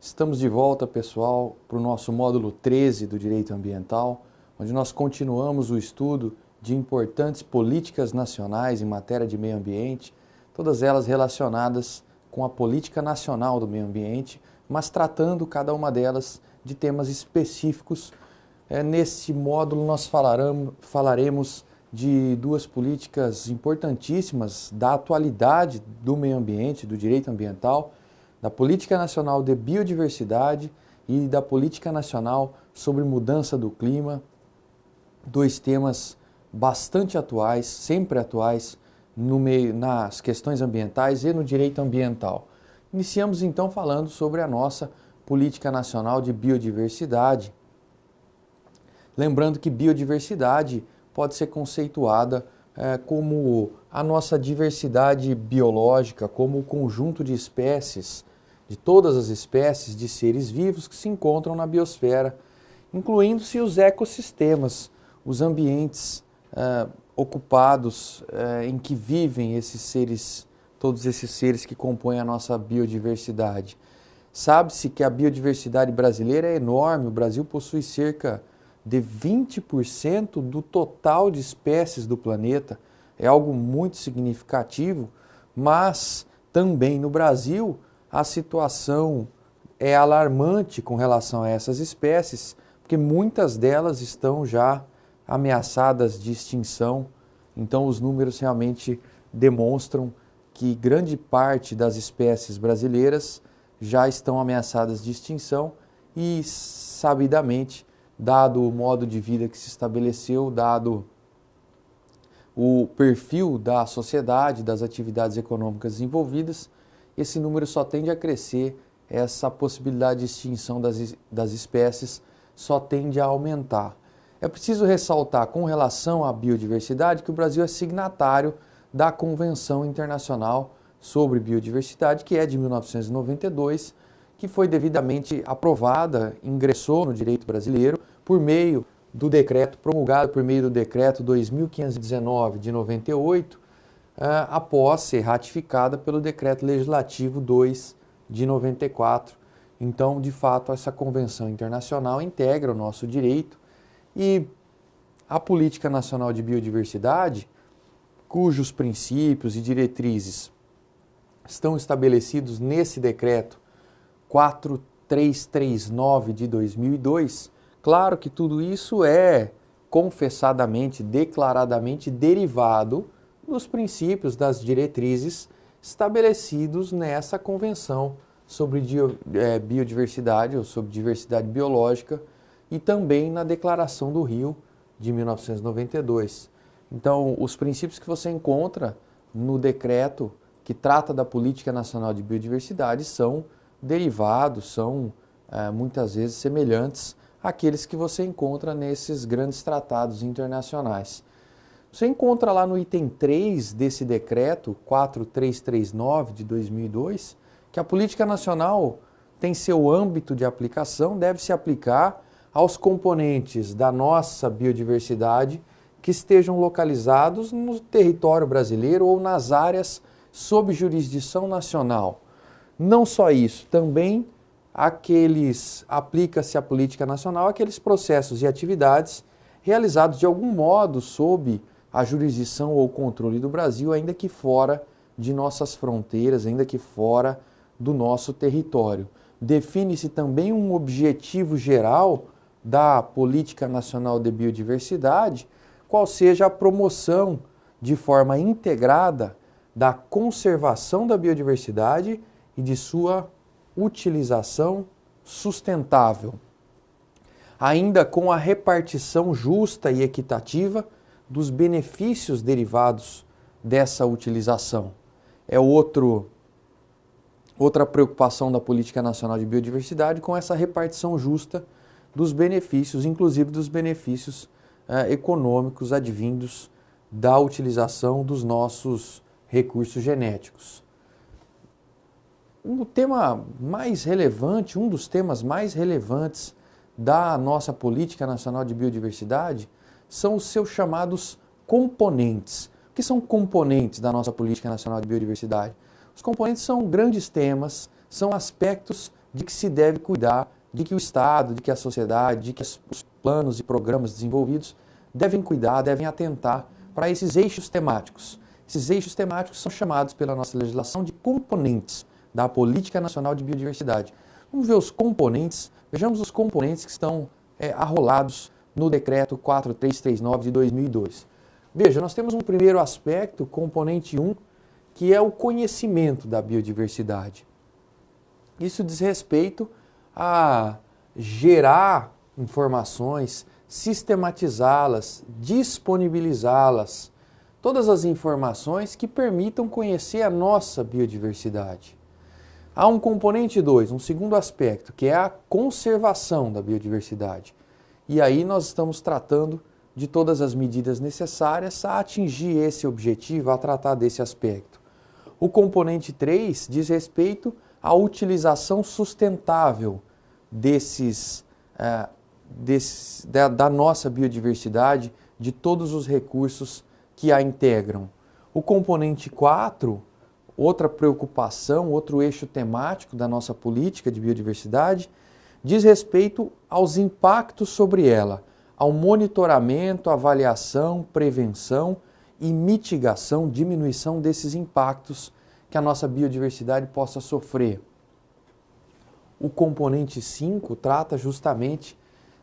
Estamos de volta, pessoal, para o nosso módulo 13 do Direito Ambiental, onde nós continuamos o estudo de importantes políticas nacionais em matéria de meio ambiente, todas elas relacionadas com a política nacional do meio ambiente, mas tratando cada uma delas de temas específicos. Nesse módulo nós falaremos de duas políticas importantíssimas da atualidade do meio ambiente, do direito ambiental, da Política Nacional de Biodiversidade e da Política Nacional sobre Mudança do Clima, dois temas bastante atuais, sempre atuais, nas questões ambientais e no direito ambiental. Iniciamos então falando sobre a nossa Política Nacional de Biodiversidade. Lembrando que biodiversidade pode ser conceituada como a nossa diversidade biológica, como o conjunto de espécies, de todas as espécies de seres vivos que se encontram na biosfera, incluindo-se os ecossistemas, os ambientes ocupados em que vivem esses seres, todos esses seres que compõem a nossa biodiversidade. Sabe-se que a biodiversidade brasileira é enorme, o Brasil possui cerca de 20% do total de espécies do planeta, é algo muito significativo, mas também no Brasil a situação é alarmante com relação a essas espécies, porque muitas delas estão já ameaçadas de extinção. Então os números realmente demonstram que grande parte das espécies brasileiras já estão ameaçadas de extinção e, sabidamente, dado o modo de vida que se estabeleceu, dado o perfil da sociedade, das atividades econômicas envolvidas, esse número só tende a crescer, essa possibilidade de extinção das espécies só tende a aumentar. É preciso ressaltar com relação à biodiversidade que o Brasil é signatário da Convenção Internacional sobre Biodiversidade, que é de 1992, que foi devidamente aprovada, ingressou no direito brasileiro por meio do decreto, promulgado por meio do decreto 2519 de 98, após ser ratificada pelo decreto legislativo 2 de 94. Então, de fato, essa convenção internacional integra o nosso direito e a Política Nacional de Biodiversidade, cujos princípios e diretrizes estão estabelecidos nesse decreto 4339 de 2002, claro que tudo isso é confessadamente, declaradamente derivado dos princípios, das diretrizes estabelecidos nessa Convenção sobre Biodiversidade ou sobre Diversidade Biológica e também na Declaração do Rio de 1992. Então, os princípios que você encontra no decreto que trata da Política Nacional de Biodiversidade são derivados, são muitas vezes semelhantes àqueles que você encontra nesses grandes tratados internacionais. Você encontra lá no item 3 desse decreto 4339 de 2002, que a política nacional tem seu âmbito de aplicação, deve se aplicar aos componentes da nossa biodiversidade que estejam localizados no território brasileiro ou nas áreas sob jurisdição nacional. Não só isso, também aplica-se a política nacional àqueles processos e atividades realizados de algum modo sob a jurisdição ou controle do Brasil, ainda que fora de nossas fronteiras, ainda que fora do nosso território. Define-se também um objetivo geral da Política Nacional de Biodiversidade, qual seja a promoção de forma integrada da conservação da biodiversidade e de sua utilização sustentável, ainda com a repartição justa e equitativa dos benefícios derivados dessa utilização. É outra preocupação da Política Nacional de Biodiversidade com essa repartição justa dos benefícios, inclusive dos benefícios econômicos advindos da utilização dos nossos recursos genéticos. O tema mais relevante, um dos temas mais relevantes da nossa Política Nacional de Biodiversidade são os seus chamados componentes. O que são componentes da nossa Política Nacional de Biodiversidade? Os componentes são grandes temas, são aspectos de que se deve cuidar, de que o Estado, de que a sociedade, de que os planos e programas desenvolvidos devem cuidar, devem atentar para esses eixos temáticos. Esses eixos temáticos são chamados pela nossa legislação de componentes da Política Nacional de Biodiversidade. Vamos ver os componentes, vejamos os componentes que estão arrolados no Decreto 4339 de 2002. Veja, nós temos um primeiro aspecto, componente 1, que é o conhecimento da biodiversidade. Isso diz respeito a gerar informações, sistematizá-las, disponibilizá-las, todas as informações que permitam conhecer a nossa biodiversidade. Há um componente 2, um segundo aspecto, que é a conservação da biodiversidade. E aí nós estamos tratando de todas as medidas necessárias a atingir esse objetivo, a tratar desse aspecto. O componente 3 diz respeito à utilização sustentável da nossa biodiversidade, de todos os recursos que a integram. O componente 4, outra preocupação, outro eixo temático da nossa política de biodiversidade, diz respeito aos impactos sobre ela, ao monitoramento, avaliação, prevenção e mitigação, diminuição desses impactos que a nossa biodiversidade possa sofrer. O componente 5 trata justamente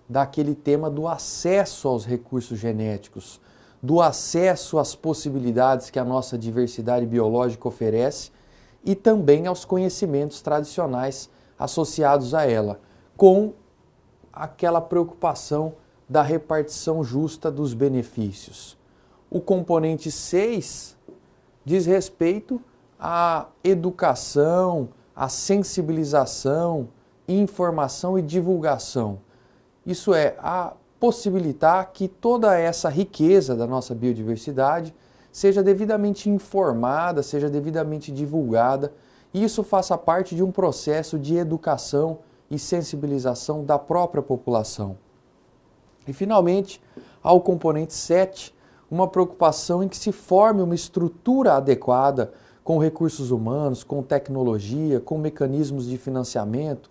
daquele tema do acesso aos recursos genéticos, do acesso às possibilidades que a nossa diversidade biológica oferece e também aos conhecimentos tradicionais associados a ela, com aquela preocupação da repartição justa dos benefícios. O componente 6 diz respeito à educação, à sensibilização, informação e divulgação. Isso é, a possibilitar que toda essa riqueza da nossa biodiversidade seja devidamente informada, seja devidamente divulgada, e isso faça parte de um processo de educação e sensibilização da própria população. E, finalmente, há o componente 7, uma preocupação em que se forme uma estrutura adequada com recursos humanos, com tecnologia, com mecanismos de financiamento,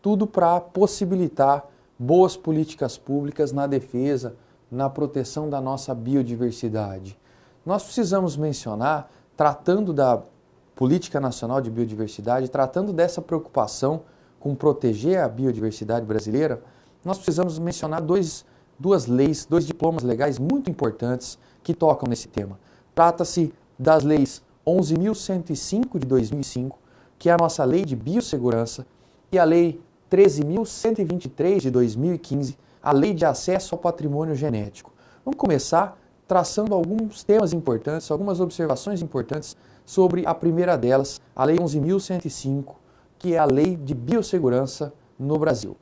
tudo para possibilitar boas políticas públicas na defesa, na proteção da nossa biodiversidade. Nós precisamos mencionar, tratando da Política Nacional de Biodiversidade, tratando dessa preocupação com proteger a biodiversidade brasileira, nós precisamos mencionar duas leis, dois diplomas legais muito importantes que tocam nesse tema. Trata-se das leis 11.105 de 2005, que é a nossa lei de biossegurança, e a lei 13.123 de 2015, a lei de acesso ao patrimônio genético. Vamos começar traçando alguns temas importantes, algumas observações importantes sobre a primeira delas, a lei 11.105, que é a lei de biossegurança no Brasil.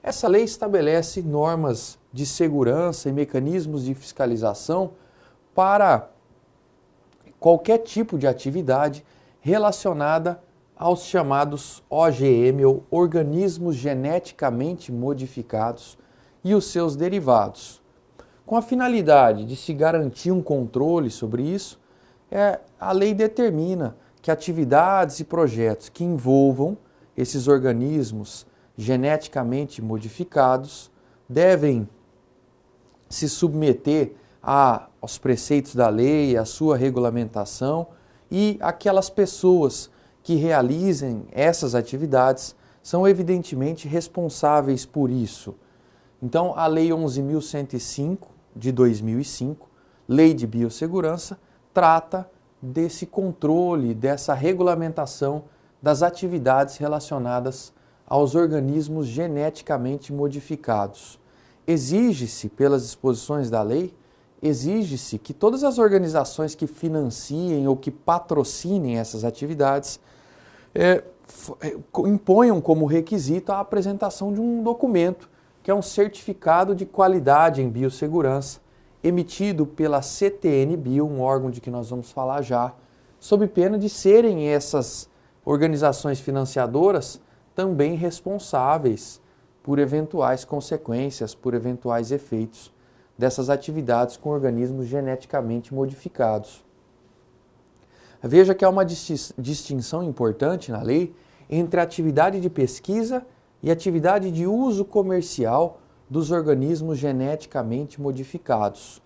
Essa lei estabelece normas de segurança e mecanismos de fiscalização para qualquer tipo de atividade relacionada aos chamados OGM, ou organismos geneticamente modificados, e os seus derivados. Com a finalidade de se garantir um controle sobre isso, a lei determina que atividades e projetos que envolvam esses organismos geneticamente modificados devem se submeter aos preceitos da lei, à sua regulamentação, e aquelas pessoas que realizem essas atividades são evidentemente responsáveis por isso. Então, a Lei 11.105 de 2005, Lei de Biossegurança, trata desse controle, dessa regulamentação das atividades relacionadas aos organismos geneticamente modificados. Exige-se, pelas disposições da lei, exige-se que todas as organizações que financiem ou que patrocinem essas atividades imponham como requisito a apresentação de um documento, que é um certificado de qualidade em biossegurança, emitido pela CTN-Bio, um órgão de que nós vamos falar já, sob pena de serem essas organizações financiadoras também responsáveis por eventuais consequências, por eventuais efeitos dessas atividades com organismos geneticamente modificados. Veja que há uma distinção importante na lei entre a atividade de pesquisa e atividade de uso comercial dos organismos geneticamente modificados.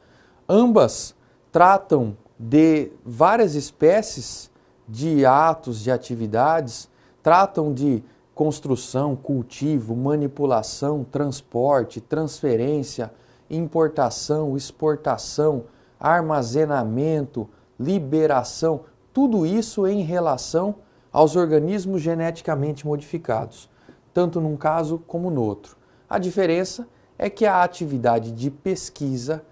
Ambas tratam de várias espécies de atos, de atividades, tratam de construção, cultivo, manipulação, transporte, transferência, importação, exportação, armazenamento, liberação, tudo isso em relação aos organismos geneticamente modificados, tanto num caso como no outro. A diferença é que a atividade de pesquisa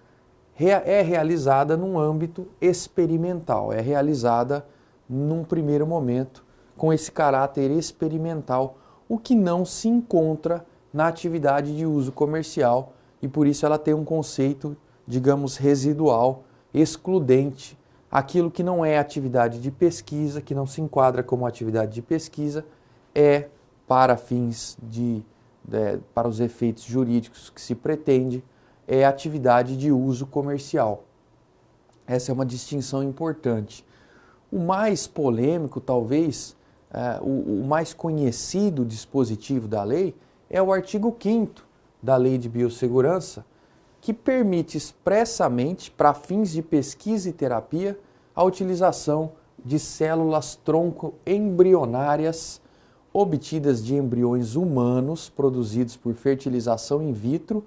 é realizada num âmbito experimental, é realizada num primeiro momento com esse caráter experimental, o que não se encontra na atividade de uso comercial e por isso ela tem um conceito, digamos, residual, excludente. Aquilo que não é atividade de pesquisa, que não se enquadra como atividade de pesquisa, é para fins para os efeitos jurídicos que se pretende, é atividade de uso comercial. Essa é uma distinção importante. O mais polêmico, talvez, o mais conhecido dispositivo da lei é o artigo 5º da Lei de Biossegurança, que permite expressamente, para fins de pesquisa e terapia, a utilização de células-tronco embrionárias obtidas de embriões humanos produzidos por fertilização in vitro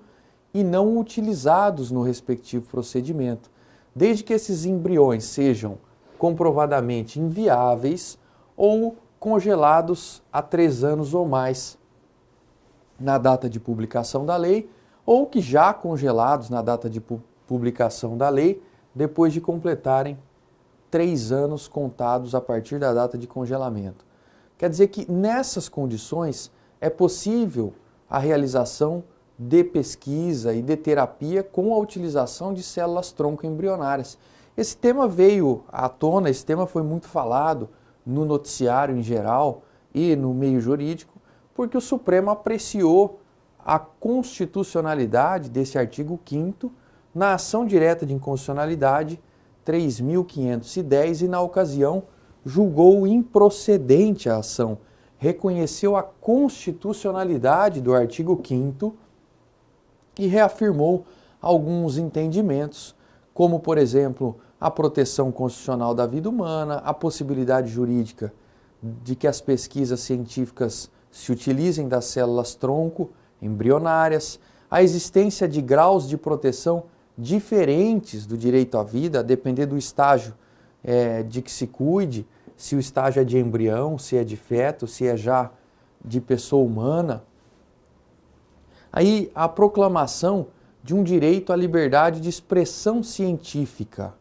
e não utilizados no respectivo procedimento, desde que esses embriões sejam comprovadamente inviáveis ou congelados há 3 anos ou mais na data de publicação da lei, ou que já congelados na data de publicação da lei, depois de completarem 3 anos contados a partir da data de congelamento. Quer dizer que nessas condições é possível a realização de pesquisa e de terapia com a utilização de células-tronco embrionárias. Esse tema veio à tona, esse tema foi muito falado no noticiário em geral e no meio jurídico, porque o Supremo apreciou a constitucionalidade desse artigo 5º na ação direta de inconstitucionalidade 3.510 e, na ocasião, julgou improcedente a ação, reconheceu a constitucionalidade do artigo 5º e reafirmou alguns entendimentos, como, por exemplo, a proteção constitucional da vida humana, a possibilidade jurídica de que as pesquisas científicas se utilizem das células-tronco embrionárias, a existência de graus de proteção diferentes do direito à vida, a depender do estágio de que se cuide, se o estágio é de embrião, se é de feto, se é já de pessoa humana. Aí a proclamação de um direito à liberdade de expressão científica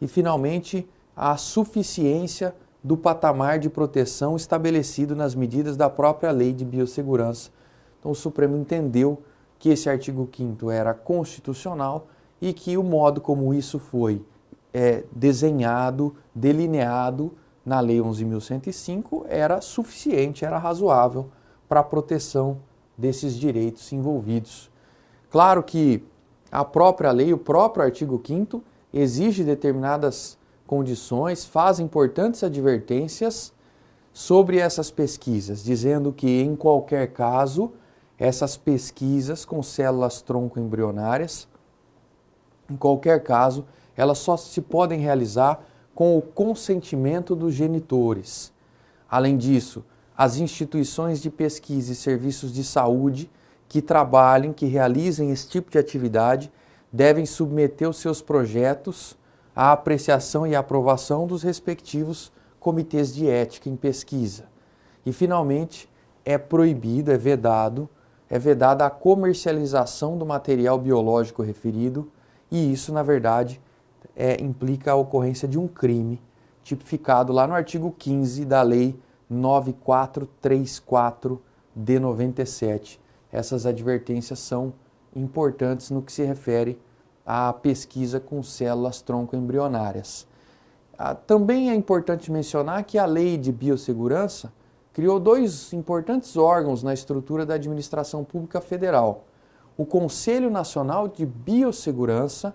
e, finalmente, a suficiência do patamar de proteção estabelecido nas medidas da própria Lei de Biossegurança. Então o Supremo entendeu que esse artigo 5º era constitucional e que o modo como isso foi desenhado, delineado na Lei 11.105 era suficiente, era razoável para a proteção desses direitos envolvidos. Claro que a própria lei, o próprio artigo 5º, exige determinadas condições, faz importantes advertências sobre essas pesquisas, dizendo que, em qualquer caso, essas pesquisas com células-tronco embrionárias, em qualquer caso, elas só se podem realizar com o consentimento dos genitores. Além disso, as instituições de pesquisa e serviços de saúde que trabalhem, que realizem esse tipo de atividade, devem submeter os seus projetos à apreciação e aprovação dos respectivos comitês de ética em pesquisa. E, finalmente, é proibido, é vedada a comercialização do material biológico referido, e isso, na verdade, implica a ocorrência de um crime tipificado lá no artigo 15 da Lei 9434 de 97. Essas advertências são importantes no que se refere à pesquisa com células-tronco embrionárias. Também é importante mencionar que a Lei de Biossegurança criou 2 importantes órgãos na estrutura da administração pública federal. O Conselho Nacional de Biossegurança,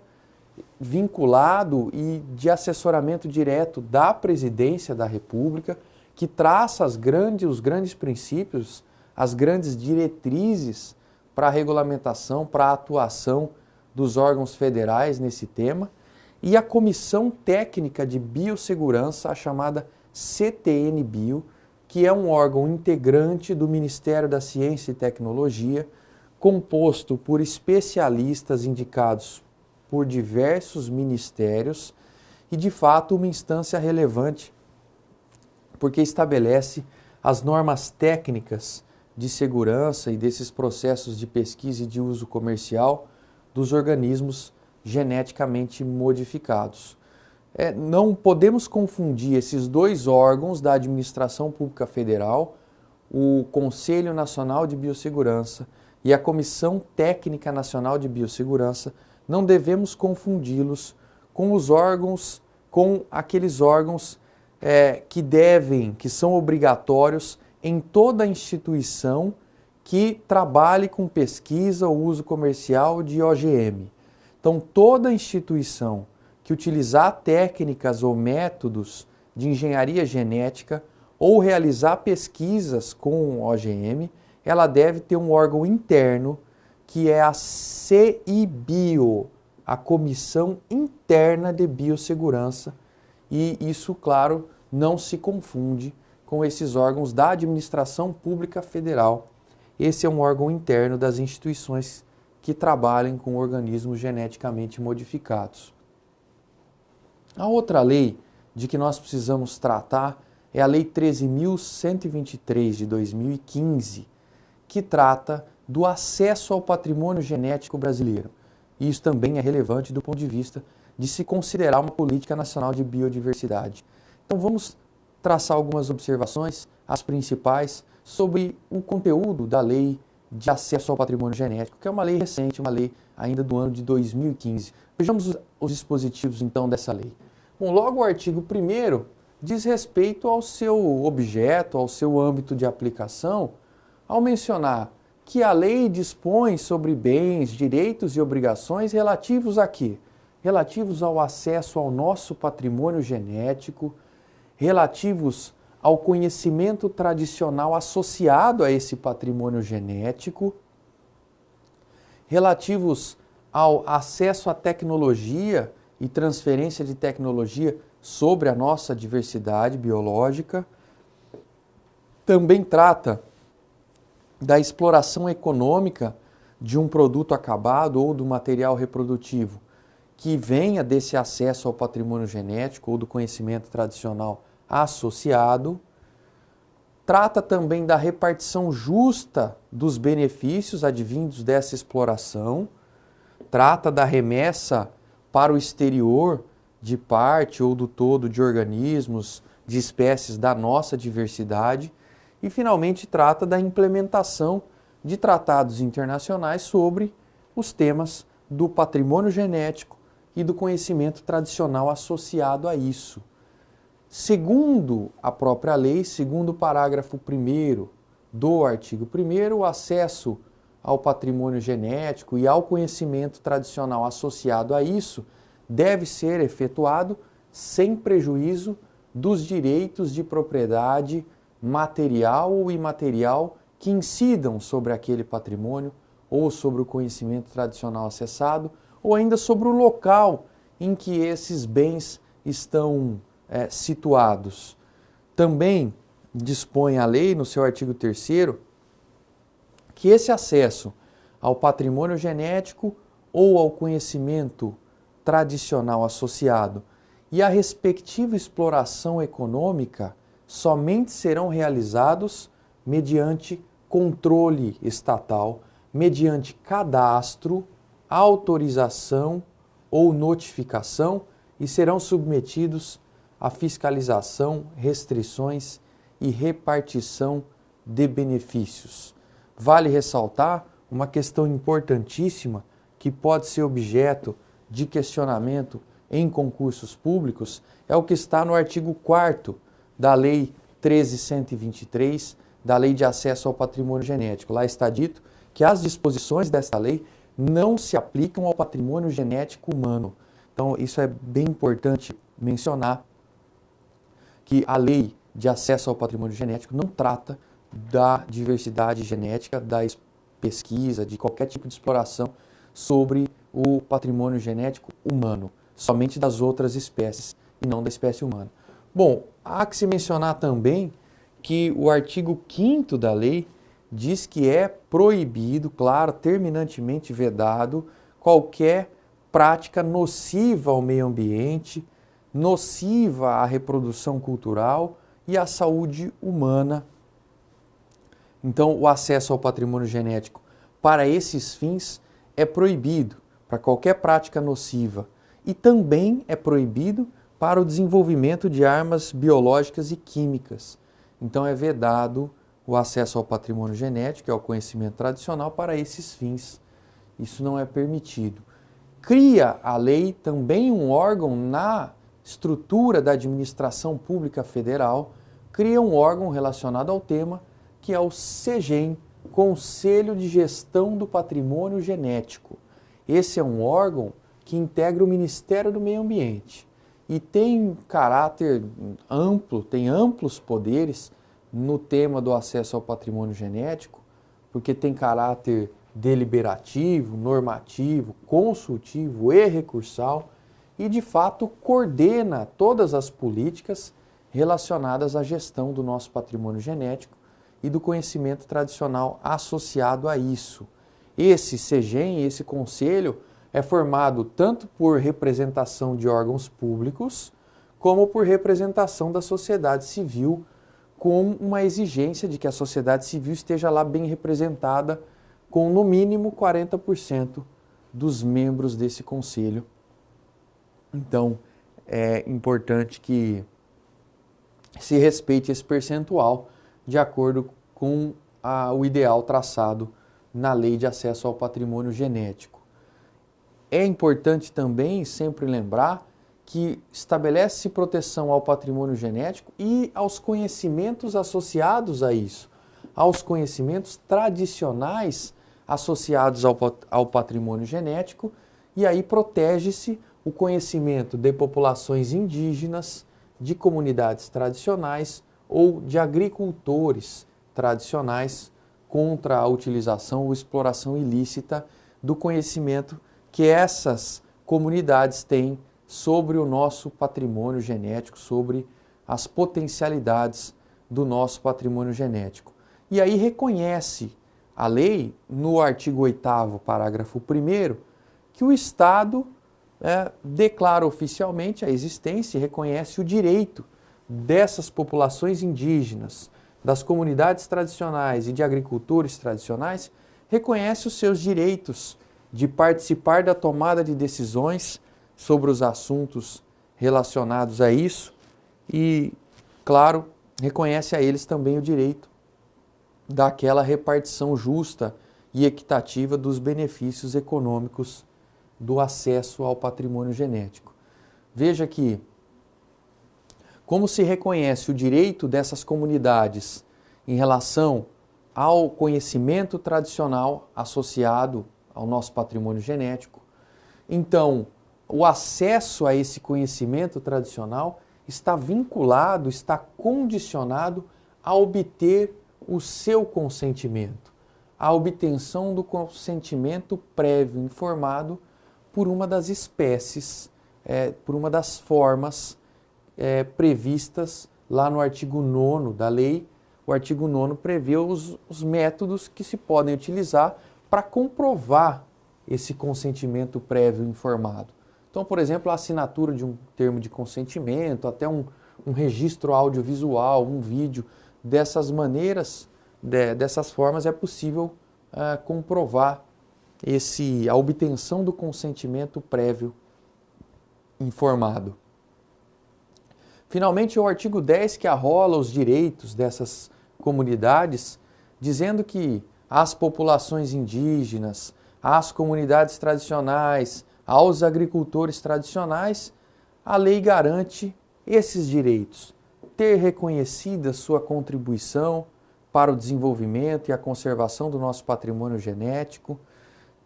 vinculado e de assessoramento direto da Presidência da República, que traça os grandes princípios, as grandes diretrizes para a regulamentação, para a atuação dos órgãos federais nesse tema, e a Comissão Técnica de Biossegurança, a chamada CTN-Bio, que é um órgão integrante do Ministério da Ciência e Tecnologia, composto por especialistas indicados por diversos ministérios e, de fato, uma instância relevante, porque estabelece as normas técnicas de segurança e desses processos de pesquisa e de uso comercial dos organismos geneticamente modificados. Não podemos confundir esses dois órgãos da Administração Pública Federal, o Conselho Nacional de Biossegurança e a Comissão Técnica Nacional de Biossegurança. Não devemos confundi-los com os órgãos, com aqueles órgãos que são obrigatórios em toda instituição que trabalhe com pesquisa ou uso comercial de OGM. Então, toda instituição que utilizar técnicas ou métodos de engenharia genética ou realizar pesquisas com OGM, ela deve ter um órgão interno que é a CIBio, a Comissão Interna de Biossegurança, e isso, claro, não se confunde com esses órgãos da Administração Pública Federal. Esse é um órgão interno das instituições que trabalhem com organismos geneticamente modificados. A outra lei de que nós precisamos tratar é a Lei 13.123 de 2015, que trata do acesso ao patrimônio genético brasileiro. E isso também é relevante do ponto de vista de se considerar uma política nacional de biodiversidade. Então vamos traçar algumas observações, as principais, sobre o conteúdo da Lei de Acesso ao Patrimônio Genético, que é uma lei recente, uma lei ainda do ano de 2015. Vejamos os dispositivos, então, dessa lei. Bom, logo o artigo 1º diz respeito ao seu objeto, ao seu âmbito de aplicação, ao mencionar que a lei dispõe sobre bens, direitos e obrigações relativos a quê? Relativos ao acesso ao nosso patrimônio genético, relativos ao conhecimento tradicional associado a esse patrimônio genético, relativos ao acesso à tecnologia e transferência de tecnologia sobre a nossa diversidade biológica. Também trata da exploração econômica de um produto acabado ou do material reprodutivo que venha desse acesso ao patrimônio genético ou do conhecimento tradicional associado. Trata também da repartição justa dos benefícios advindos dessa exploração. Trata da remessa para o exterior de parte ou do todo de organismos, de espécies da nossa diversidade. E, finalmente, trata da implementação de tratados internacionais sobre os temas do patrimônio genético e do conhecimento tradicional associado a isso. Segundo a própria lei, segundo o parágrafo 1º do artigo 1º, o acesso ao patrimônio genético e ao conhecimento tradicional associado a isso deve ser efetuado sem prejuízo dos direitos de propriedade material ou imaterial que incidam sobre aquele patrimônio ou sobre o conhecimento tradicional acessado ou ainda sobre o local em que esses bens estão situados. Também dispõe a lei, no seu artigo 3º, que esse acesso ao patrimônio genético ou ao conhecimento tradicional associado e a respectiva exploração econômica somente serão realizados mediante controle estatal, mediante cadastro, autorização ou notificação e serão submetidos a fiscalização, restrições e repartição de benefícios. Vale ressaltar uma questão importantíssima que pode ser objeto de questionamento em concursos públicos, é o que está no artigo 4º da Lei 13.123, da Lei de Acesso ao Patrimônio Genético. Lá está dito que as disposições desta lei não se aplicam ao patrimônio genético humano. Então, isso é bem importante mencionar, que a lei de acesso ao patrimônio genético não trata da diversidade genética, da pesquisa, de qualquer tipo de exploração sobre o patrimônio genético humano, somente das outras espécies e não da espécie humana. Bom, há que se mencionar também que o artigo 5º da lei diz que é proibido, claro, terminantemente vedado, qualquer prática nociva ao meio ambiente, nociva à reprodução cultural e à saúde humana. Então, o acesso ao patrimônio genético para esses fins é proibido, para qualquer prática nociva. E também é proibido para o desenvolvimento de armas biológicas e químicas. Então, é vedado o acesso ao patrimônio genético e ao conhecimento tradicional para esses fins. Isso não é permitido. Cria a lei também um órgão na estrutura da administração pública federal, cria um órgão relacionado ao tema, que é o CEGEM, Conselho de Gestão do Patrimônio Genético. Esse é um órgão que integra o Ministério do Meio Ambiente e tem caráter amplo, tem amplos poderes no tema do acesso ao patrimônio genético, porque tem caráter deliberativo, normativo, consultivo e recursal e, de fato, coordena todas as políticas relacionadas à gestão do nosso patrimônio genético e do conhecimento tradicional associado a isso. Esse CEGEM, esse conselho, é formado tanto por representação de órgãos públicos, como por representação da sociedade civil, com uma exigência de que a sociedade civil esteja lá bem representada, com no mínimo 40% dos membros desse conselho. Então, é importante que se respeite esse percentual de acordo com o ideal traçado na Lei de Acesso ao Patrimônio Genético. É importante também sempre lembrar que estabelece proteção ao patrimônio genético e aos conhecimentos associados a isso, aos conhecimentos tradicionais associados ao patrimônio genético, e aí protege-se o conhecimento de populações indígenas, de comunidades tradicionais ou de agricultores tradicionais contra a utilização ou exploração ilícita do conhecimento que essas comunidades têm sobre o nosso patrimônio genético, sobre as potencialidades do nosso patrimônio genético. E aí reconhece a lei, no artigo 8º, parágrafo 1º, que o Estado declara oficialmente a existência e reconhece o direito dessas populações indígenas, das comunidades tradicionais e de agricultores tradicionais, reconhece os seus direitos de participar da tomada de decisões sobre os assuntos relacionados a isso e, claro, reconhece a eles também o direito daquela repartição justa e equitativa dos benefícios econômicos do acesso ao patrimônio genético. Veja que, como se reconhece o direito dessas comunidades em relação ao conhecimento tradicional associado ao nosso patrimônio genético, então o acesso a esse conhecimento tradicional está vinculado, está condicionado a obter o seu consentimento, a obtenção do consentimento prévio informado por uma das espécies, por uma das formas previstas lá no artigo 9º da lei. O artigo 9º prevê os métodos que se podem utilizar para comprovar esse consentimento prévio informado. Então, por exemplo, a assinatura de um termo de consentimento, até um registro audiovisual, um vídeo, dessas maneiras, dessas formas, é possível comprovar a obtenção do consentimento prévio informado. Finalmente, o artigo 10, que arrola os direitos dessas comunidades, dizendo que às populações indígenas, às comunidades tradicionais, aos agricultores tradicionais, a lei garante esses direitos, ter reconhecida sua contribuição para o desenvolvimento e a conservação do nosso patrimônio genético,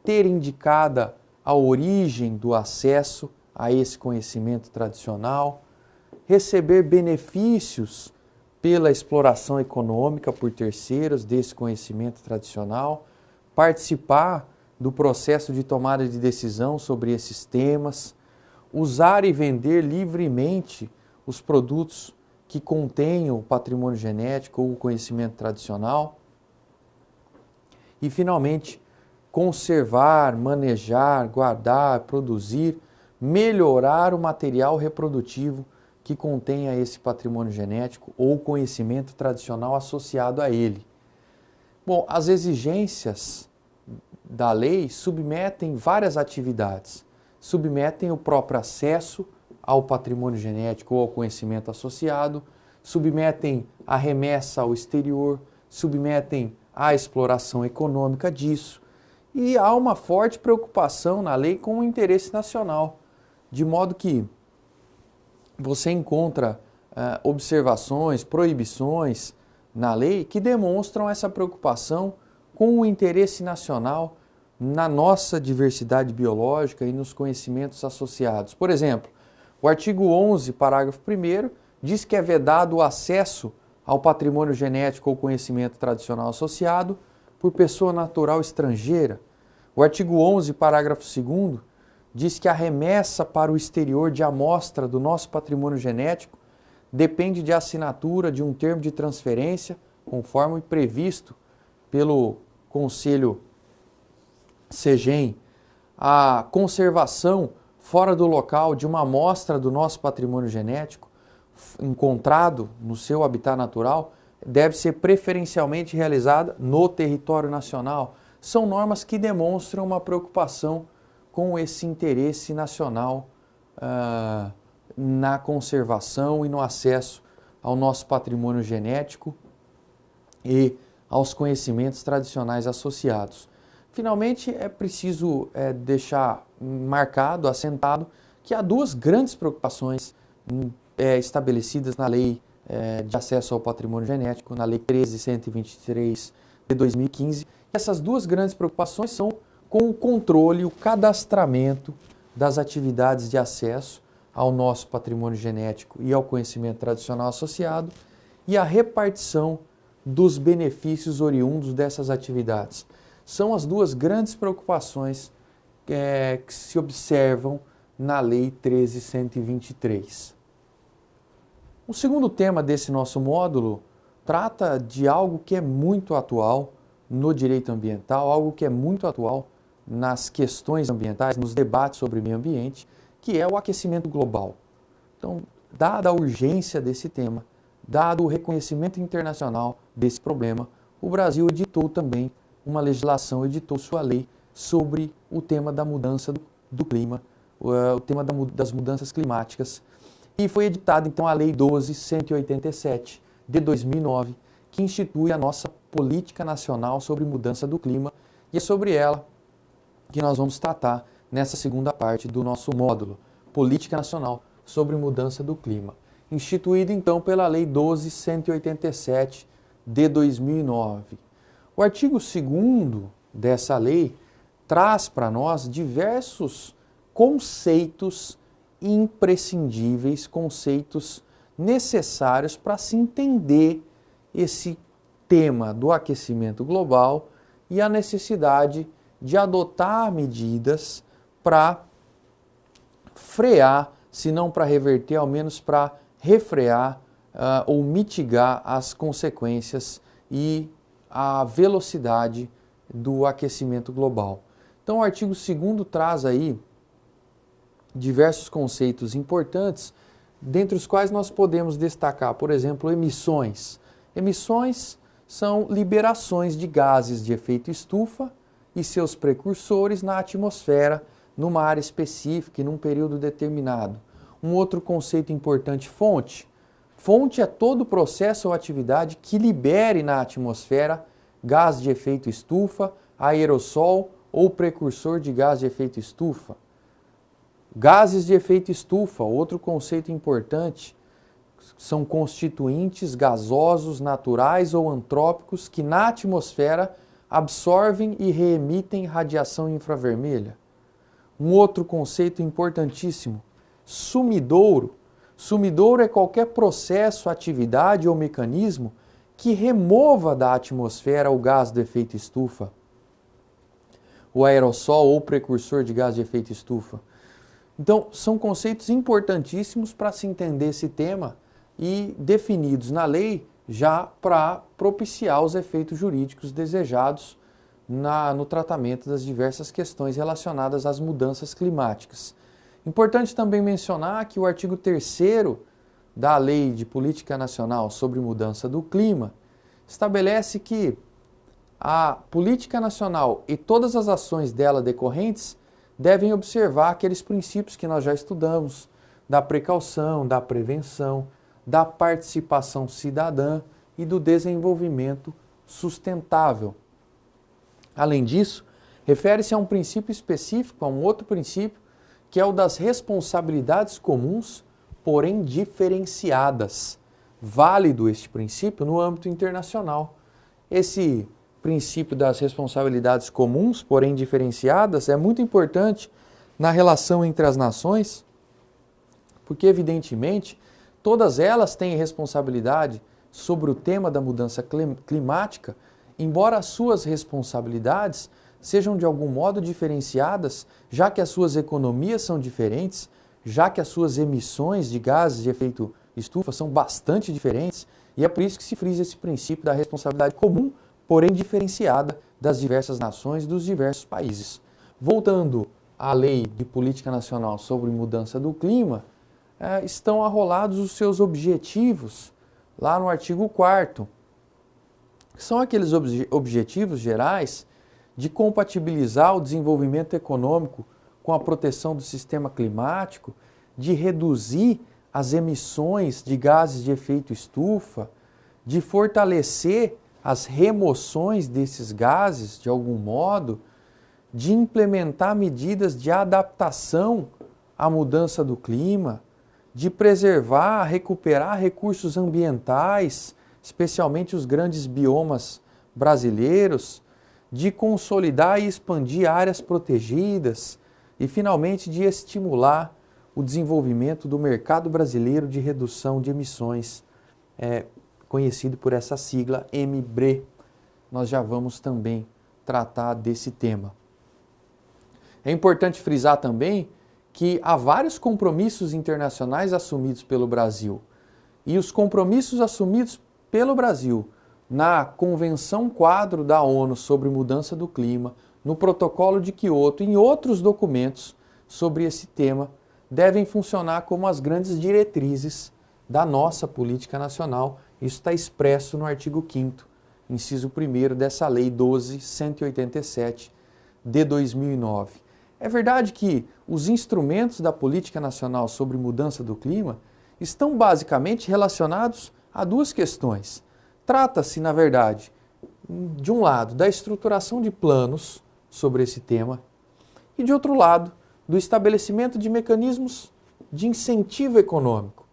ter indicada a origem do acesso a esse conhecimento tradicional, receber benefícios pela exploração econômica por terceiros desse conhecimento tradicional, participar do processo de tomada de decisão sobre esses temas, usar e vender livremente os produtos que contenham o patrimônio genético ou o conhecimento tradicional. E, finalmente, conservar, manejar, guardar, produzir, melhorar o material reprodutivo que contenha esse patrimônio genético ou conhecimento tradicional associado a ele. Bom, as exigências da lei submetem várias atividades. Submetem o próprio acesso ao patrimônio genético ou ao conhecimento associado, submetem a remessa ao exterior, submetem a exploração econômica disso. E há uma forte preocupação na lei com o interesse nacional, de modo que você encontra observações, proibições na lei que demonstram essa preocupação com o interesse nacional na nossa diversidade biológica e nos conhecimentos associados. Por exemplo, o artigo 11, parágrafo 1º, diz que é vedado o acesso ao patrimônio genético ou conhecimento tradicional associado por pessoa natural estrangeira. O artigo 11, parágrafo 2º, diz que a remessa para o exterior de amostra do nosso patrimônio genético depende de assinatura de um termo de transferência, conforme previsto pelo Conselho SEGEM. A conservação fora do local de uma amostra do nosso patrimônio genético encontrado no seu habitat natural deve ser preferencialmente realizada no território nacional. São normas que demonstram uma preocupação com esse interesse nacional na conservação e no acesso ao nosso patrimônio genético e aos conhecimentos tradicionais associados. Finalmente, é preciso deixar marcado, assentado, que há duas grandes preocupações estabelecidas na Lei de Acesso ao Patrimônio Genético, na Lei 13.123 de 2015. Essas duas grandes preocupações são com o controle e o cadastramento das atividades de acesso ao nosso patrimônio genético e ao conhecimento tradicional associado e a repartição dos benefícios oriundos dessas atividades. São as duas grandes preocupações que se observam na Lei 13.123. O segundo tema desse nosso módulo trata de algo que é muito atual no direito ambiental, algo que é muito atual nas questões ambientais, nos debates sobre meio ambiente, que é o aquecimento global. Então, dada a urgência desse tema, dado o reconhecimento internacional desse problema, o Brasil editou também uma legislação, editou sua lei sobre o tema da mudança do clima, o tema das mudanças climáticas. E foi editada, então, a Lei 12.187 de 2009, que institui a nossa Política Nacional sobre Mudança do Clima, e é sobre ela que nós vamos tratar nessa segunda parte do nosso módulo, Política Nacional sobre Mudança do Clima. Instituída, então, pela Lei 12.187 de 2009. O artigo 2º dessa lei traz para nós diversos conceitos imprescindíveis, conceitos necessários para se entender esse tema do aquecimento global e a necessidade de adotar medidas para frear, se não para reverter, ao menos para refrear ou mitigar as consequências e a velocidade do aquecimento global. Então, o artigo 2º traz aí diversos conceitos importantes, dentre os quais nós podemos destacar, por exemplo, emissões. Emissões são liberações de gases de efeito estufa e seus precursores na atmosfera, numa área específica e num período determinado. Um outro conceito importante, fonte. Fonte é todo processo ou atividade que libere na atmosfera gás de efeito estufa, aerossol ou precursor de gás de efeito estufa. Gases de efeito estufa, outro conceito importante, são constituintes gasosos naturais ou antrópicos que na atmosfera absorvem e reemitem radiação infravermelha. Um outro conceito importantíssimo, sumidouro. Sumidouro é qualquer processo, atividade ou mecanismo que remova da atmosfera o gás do efeito estufa, o aerossol ou precursor de gás de efeito estufa. Então, são conceitos importantíssimos para se entender esse tema e definidos na lei já para propiciar os efeitos jurídicos desejados no tratamento das diversas questões relacionadas às mudanças climáticas. Importante também mencionar que o artigo 3º da Lei de Política Nacional sobre Mudança do Clima estabelece que a política nacional e todas as ações dela decorrentes devem observar aqueles princípios que nós já estudamos, da precaução, da prevenção, da participação cidadã e do desenvolvimento sustentável. Além disso, refere-se a um princípio específico, a um outro princípio, que é o das responsabilidades comuns, porém diferenciadas. Válido este princípio no âmbito internacional. Esse princípio das responsabilidades comuns, porém diferenciadas, é muito importante na relação entre as nações, porque, evidentemente, todas elas têm responsabilidade sobre o tema da mudança climática, embora as suas responsabilidades sejam de algum modo diferenciadas, já que as suas economias são diferentes, já que as suas emissões de gases de efeito estufa são bastante diferentes, e é por isso que se frisa esse princípio da responsabilidade comum, porém diferenciada das diversas nações, dos diversos países. Voltando à Lei de Política Nacional sobre Mudança do Clima, estão arrolados os seus objetivos lá no artigo 4º. São aqueles objetivos gerais de compatibilizar o desenvolvimento econômico com a proteção do sistema climático, de reduzir as emissões de gases de efeito estufa, de fortalecer as remoções desses gases de algum modo, de implementar medidas de adaptação à mudança do clima, de preservar, recuperar recursos ambientais, especialmente os grandes biomas brasileiros, de consolidar e expandir áreas protegidas e, finalmente, de estimular o desenvolvimento do mercado brasileiro de redução de emissões, conhecido por essa sigla MBRE. Nós já vamos também tratar desse tema. É importante frisar também que há vários compromissos internacionais assumidos pelo Brasil. E os compromissos assumidos pelo Brasil na Convenção Quadro da ONU sobre Mudança do Clima, no Protocolo de Quioto e em outros documentos sobre esse tema, devem funcionar como as grandes diretrizes da nossa política nacional. Isso está expresso no artigo 5º, inciso 1º dessa Lei 12.187 de 2009. É verdade que os instrumentos da política nacional sobre mudança do clima estão basicamente relacionados a duas questões. Trata-se, na verdade, de um lado, da estruturação de planos sobre esse tema e, de outro lado, do estabelecimento de mecanismos de incentivo econômico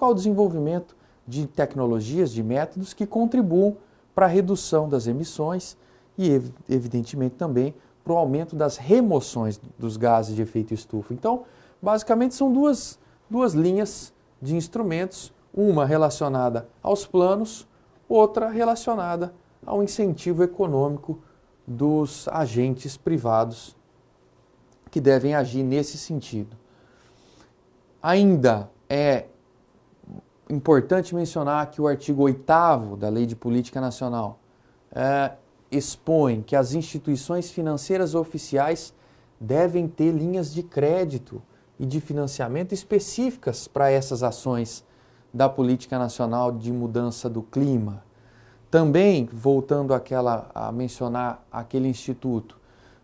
ao desenvolvimento de tecnologias, de métodos que contribuam para a redução das emissões e, evidentemente, também para o aumento das remoções dos gases de efeito estufa. Então, basicamente, são duas linhas de instrumentos, uma relacionada aos planos, outra relacionada ao incentivo econômico dos agentes privados que devem agir nesse sentido. Ainda é importante mencionar que o artigo 8º da Lei de Política Nacional expõe que as instituições financeiras oficiais devem ter linhas de crédito e de financiamento específicas para essas ações da Política Nacional de Mudança do Clima. Também, voltando a mencionar aquele instituto,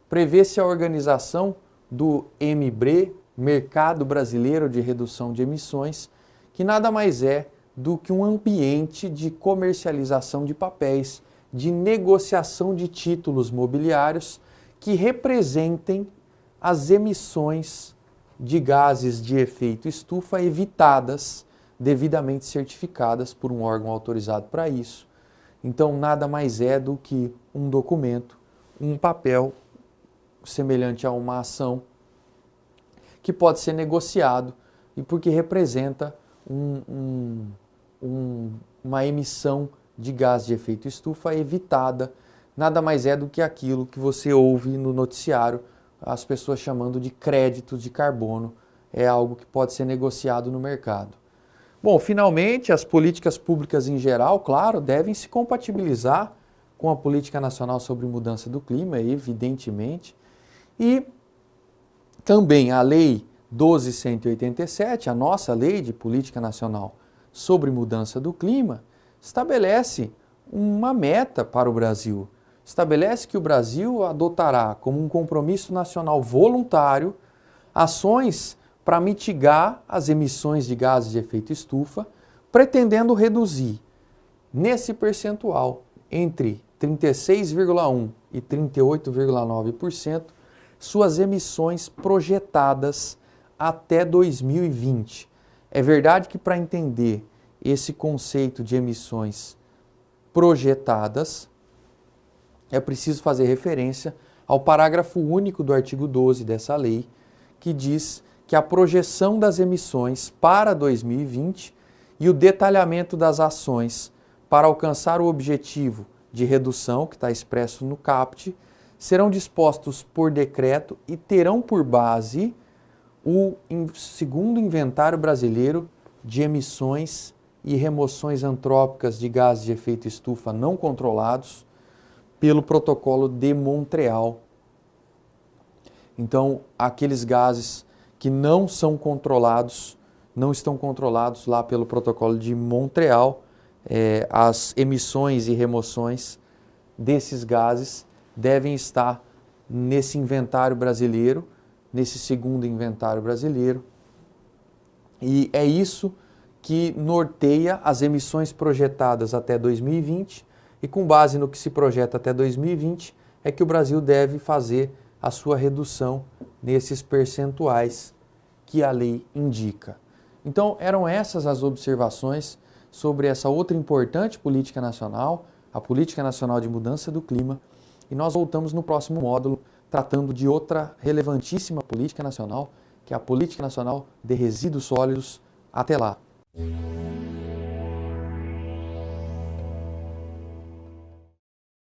prevê-se a organização do MBRE, Mercado Brasileiro de Redução de Emissões, que nada mais é do que um ambiente de comercialização de papéis, de negociação de títulos mobiliários que representem as emissões de gases de efeito estufa evitadas, devidamente certificadas por um órgão autorizado para isso. Então, nada mais é do que um documento, um papel semelhante a uma ação que pode ser negociado e porque representa uma emissão de gás de efeito estufa evitada. Nada mais é do que aquilo que você ouve no noticiário, as pessoas chamando de créditos de carbono. É algo que pode ser negociado no mercado. Bom, finalmente, as políticas públicas em geral, claro, devem se compatibilizar com a Política Nacional sobre Mudança do Clima, evidentemente. E também a Lei 12.187, a nossa Lei de Política Nacional sobre Mudança do Clima, estabelece uma meta para o Brasil. Estabelece que o Brasil adotará como um compromisso nacional voluntário ações para mitigar as emissões de gases de efeito estufa, pretendendo reduzir nesse percentual entre 36,1% e 38,9% suas emissões projetadas até 2020. É verdade que para entender esse conceito de emissões projetadas, é preciso fazer referência ao parágrafo único do artigo 12 dessa lei, que diz que a projeção das emissões para 2020 e o detalhamento das ações para alcançar o objetivo de redução, que está expresso no CAPT, serão dispostos por decreto e terão por base o segundo inventário brasileiro de emissões e remoções antrópicas de gases de efeito estufa não controlados pelo Protocolo de Montreal. Então, aqueles gases que não são controlados, não estão controlados lá pelo Protocolo de Montreal, as emissões e remoções desses gases devem estar nesse inventário brasileiro, nesse segundo inventário brasileiro. E é isso que norteia as emissões projetadas até 2020, e com base no que se projeta até 2020, é que o Brasil deve fazer a sua redução nesses percentuais que a lei indica. Então, eram essas as observações sobre essa outra importante política nacional, a Política Nacional de Mudança do Clima, e nós voltamos no próximo módulo tratando de outra relevantíssima política nacional, que é a Política Nacional de Resíduos Sólidos. Até lá!